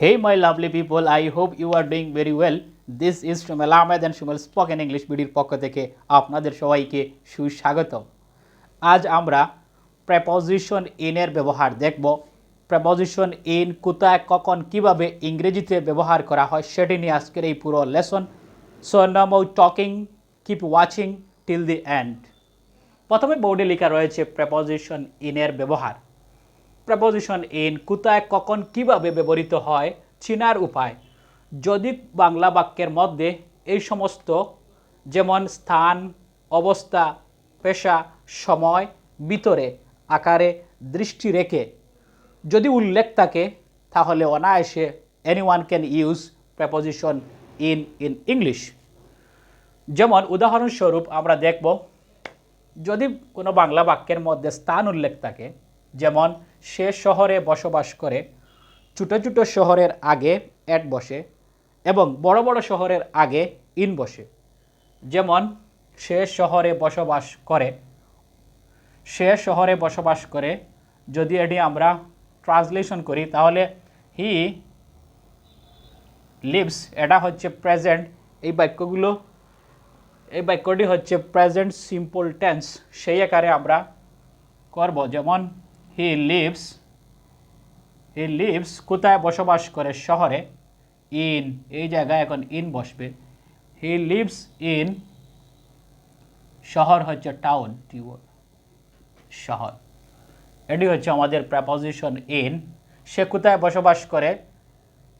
Hey, my lovely people, I hope you are doing very well. This is Shumel Ahmed and Shumel Spoken English ভিডিওর পক্ষ থেকে আপনাদের সবাইকে সুস্বাগতম। আজ আমরা প্রেপোজিশন ইন এর ব্যবহার দেখব। প্রেপোজিশন ইন কোথায় কখন কিভাবে ইংরেজিতে ব্যবহার করা হয় সেটি নিয়ে আজকের এই পুরো lesson. So no more talking, keep watching till the end. প্রথমে বোর্ডে লেখা রয়েছে প্রেপোজিশন ইন এর ব্যবহার। প্রেপোজিশন ইন কোথায় কখন কিভাবে ব্যবহৃত হয় চিনার উপায়। যদি বাংলা বাক্যের মধ্যে এই সমস্ত যেমন স্থান, অবস্থা, পেশা, সময়, ভিতরে, আকারে দৃষ্টি রেখে যদি উল্লেখ থাকে তাহলে অনায়াসে anyone can use preposition in English. যেমন উদাহরণস্বরূপ আমরা দেখব, যদি কোনো বাংলা বাক্যের মধ্যে স্থান উল্লেখ থাকে, যেমন সে শহরে বসবাস করে, ছোটো ছোটো শহরের আগে এট বসে এবং বড় বড় শহরের আগে ইন বসে। যেমন সে শহরে বসবাস করে, সে শহরে বসবাস করে যদি এটি আমরা ট্রান্সলেশন করি তাহলে হি লিভস, এটা হচ্ছে প্রেজেন্ট। এই বাক্যটি হচ্ছে প্রেজেন্ট সিম্পল টেন্স, সেই আকারে আমরা করব। যেমন হি লিভস কোথায় বসবাস করে, শহরে। ইন, এই জায়গায় এখন ইন বসবে। হি লিভস ইন, শহর হচ্ছে টাউন, শহর। এটি হচ্ছে আমাদের প্রেপোজিশন ইন। সে কোথায় বসবাস করে,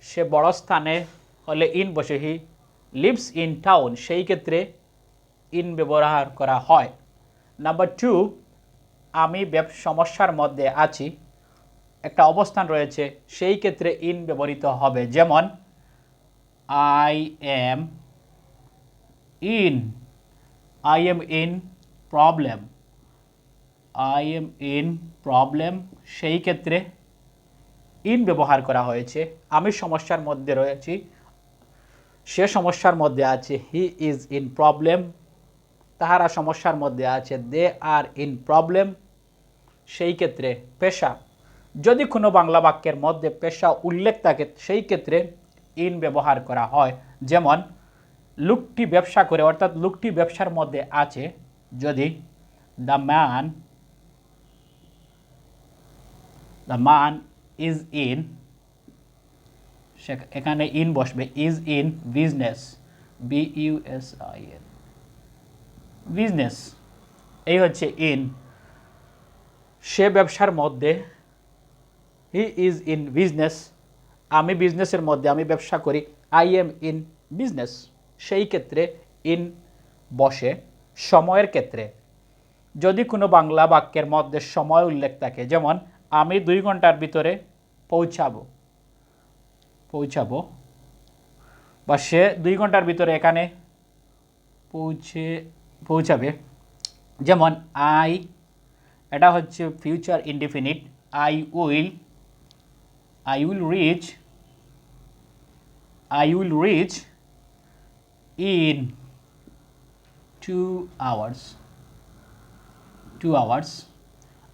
সে বড় স্থানে হলে ইন বসে। হি লিভস ইন টাউন, সেই ক্ষেত্রে ইন ব্যবহার করা হয়। নাম্বার 2, আমি সমস্যার মধ্যে আছি, একটা অবস্থান রয়েছে, সেই ক্ষেত্রে ইন ব্যবহৃত হবে। যেমন আই এম ইন প্রবলেম, সেই ক্ষেত্রে ইন ব্যবহার করা হয়েছে। আমি সমস্যার মধ্যে রয়েছি, সে সমস্যার মধ্যে আছে। হি ইজ ইন প্রবলেম, তাহারা সমস্যার মধ্যে আছে। দে আর ইন প্রবলেম, সেই ক্ষেত্রে পেশা, যদি কোনো বাংলা বাক্যের মধ্যে পেশা উল্লেখ থাকে সেই ক্ষেত্রে ইন ব্যবহার করা হয়। যেমন লোকটি ব্যবসা করে, অর্থাৎ লোকটি ব্যবসার মধ্যে আছে। যদি দ্য ম্যান ইজ ইন, এখানে ইন বসবে। Is in business, BUSIN, business, এই হচ্ছে ইন। সে ব্যবসার মধ্যে, হি ইজ ইন বিজনেস, আমি বিজনেসের মধ্যে, আমি ব্যবসা করি। আই এম ইন বিজনেস, সেই ক্ষেত্রে ইন বসে। সময়ের ক্ষেত্রে যদি কোনো বাংলা বাক্যের মধ্যে সময় উল্লেখ থাকে, যেমন আমি 2 ঘন্টার ভিতরে পৌঁছাবো, বা সে 2 ঘন্টার ভিতরে এখানে পৌঁছাবে। যেমন আই, এটা হচ্ছে future indefinite. I will reach in 2 hours,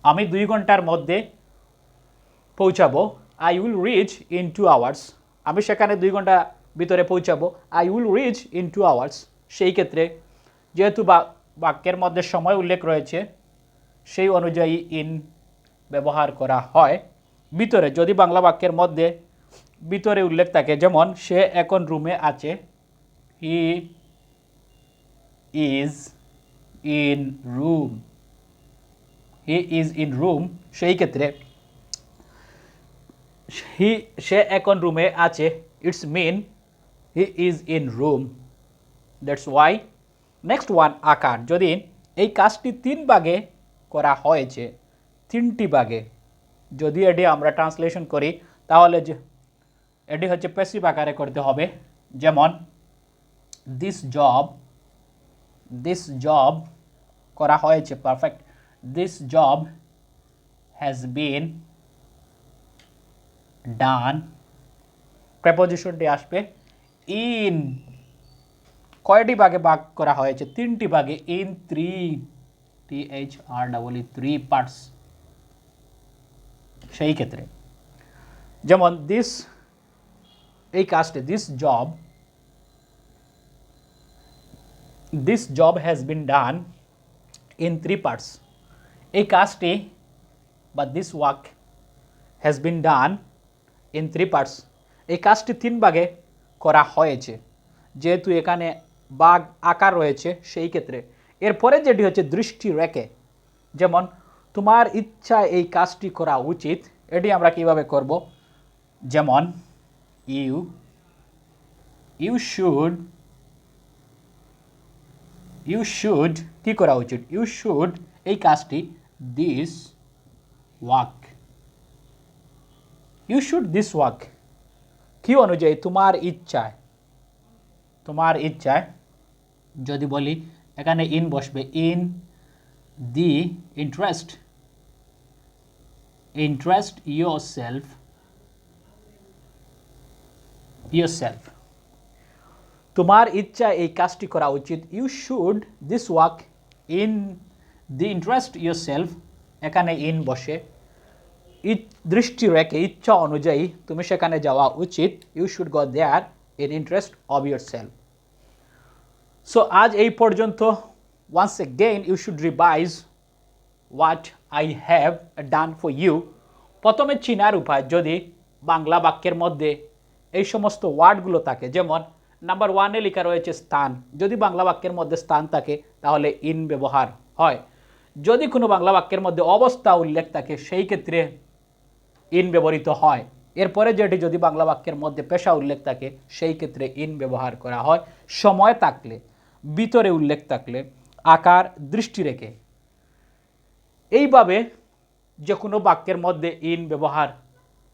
আমি 2 ঘন্টার মধ্যে পৌঁছাবো। I will reach in 2 hours, আমি সেখানে 2 ঘন্টা ভিতরে পৌঁছাবো। I will reach in 2 hours, সেই ক্ষেত্রে যেহেতু বাক্যের মধ্যে সময় উল্লেখ রয়েছে সেই অনুযায়ী ইন ব্যবহার করা হয়। ভিতরে, যদি বাংলা বাক্যের মধ্যে ভিতরে উল্লেখ থাকে, যেমন সে এখন রুমে আছে, হি ইজ ইন রুম, সেই ক্ষেত্রে সে এখন রুমে আছে, it's mean he is in room. That's why. Next one, আকার। যদি এই কাজটি 3 ভাগে করা হয়েছে, 3টি ভাগে, যদি এটি আমরা ট্রান্সলেশন করি তাহলে এটি হচ্ছে প্যাসিভ আকারে করতে হবে। যেমন দিস জব করা হয়েছে, perfect. This job has been done, প্রেপোজিশনটি আসবে ইন। কয়টি ভাগে ভাগ করা হয়েছে? 3টি ভাগে। ইন 3 পার্টস, সেই ক্ষেত্রে। যেমন দিস এই কাজটি this job has been done in 3 parts. এই কাজটি বা this work has been done in 3 parts. এই কাজটি 3 ভাগে করা হয়েছে। যেহেতু এখানে বাঘ আকার রয়েছে সেই ক্ষেত্রে এরপরে যেটি হচ্ছে দৃষ্টি রেখে, যেমন তোমার ইচ্ছা এই কাজটি করা উচিত, এটি আমরা কিভাবে করব, যেমন you should কি করা উচিত, you should এই কাজটি this work, you should this work কি অনুযায়ী তোমার ইচ্ছায় যদি বলি এখানে ইন বসবে, ইন দি ইন্টারেস্ট yourself তোমার ইচ্ছা এই কাজটি করা উচিত, you should this work in the interest yourself, এখানে ইন বসে, দৃষ্টি রেখে ইচ্ছা অনুযায়ী তুমি সেখানে যাওয়া উচিত, you should go there in interest of yourself. So আজ এই পর্যন্ত। once again you should revise what I have done for you. প্রথমে চিনার উপায়, যদি বাংলা বাক্যের মধ্যে এই সমস্ত ওয়ার্ডগুলো থাকে, যেমন নাম্বার 1 লেখা রয়েছে স্থান, যদি বাংলা বাক্যের মধ্যে স্থান থাকে তাহলে ইন ব্যবহার হয়। যদি কোনো বাংলা বাক্যের মধ্যে অবস্থা উল্লেখ থাকে সেই ক্ষেত্রে ইন ব্যবহৃত হয়। এরপরে যেটি যদি বাংলা বাক্যের মধ্যে পেশা উল্লেখ থাকে সেই ক্ষেত্রে ইন ব্যবহার করা হয়। সময় থাকলে, ভিতরে উল্লেখ থাকলে, আকার, দৃষ্টি রেখে, এইভাবে যে কোনো বাক্যের মধ্যে ইন ব্যবহার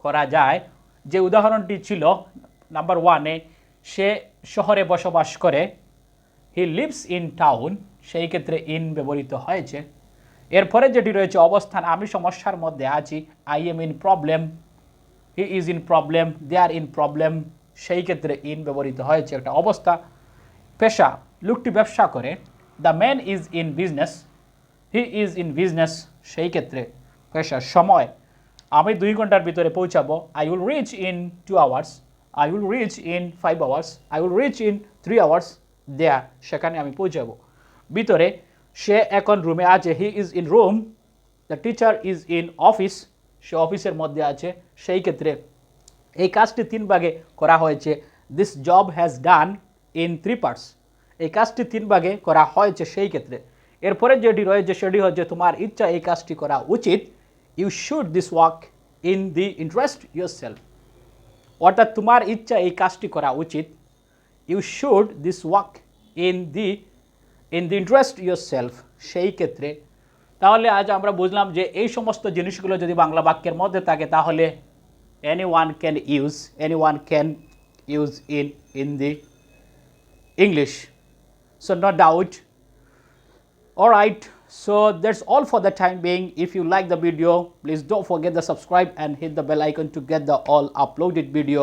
করা যায়। যে উদাহরণটি ছিল নাম্বার 1-এ, সে শহরে বসবাস করে, হি লিভস ইন টাউন, সেই ক্ষেত্রে ইন ব্যবহৃত হয়েছে। এরপরে যেটি রয়েছে অবস্থান, আমি সমস্যার মধ্যে আছি, I am in problem, he is in problem, they are in problem, সেই ক্ষেত্রে ইন ব্যবহৃত হয়েছে, একটা অবস্থা। পেশা, লোকটি ব্যবসা করে, the man is in business, he is in business, সেই ক্ষেত্রে পেশা। সময়, আমি 2 ঘন্টার ভিতরে পৌঁছাবো, I will reach in 2 hours, I will reach in 5 hours, I will reach in 3 hours, there, সেখানে আমি পৌঁছাবো। ভিতরে, সে এখন রুমে আছে, he is in room, the teacher is in office, সে অফিসের মধ্যে আছে, সেই ক্ষেত্রে এই কাজটি 3 ভাগে করা হয়েছে। This job has done in 3 parts, এই কাজটি 3 ভাগে করা হয়েছে সেই ক্ষেত্রে। এরপরে যেটি রয়েছে সেটি হচ্ছে তোমার ইচ্ছা এই কাজটি করা উচিত, you should this work in the interest yourself, অর্থাৎ তোমার ইচ্ছা এই কাজটি করা উচিত, you should this work in the interest yourself, সেই ক্ষেত্রে। তাহলে আজ আমরা বুঝলাম যে এই সমস্ত জিনিসগুলো যদি বাংলা বাক্যের মধ্যে থাকে তাহলে anyone can use in the English. So no doubt. Alright, so that's all for the time being. If you like the video, please don't forget to subscribe and hit the bell icon to get the all uploaded video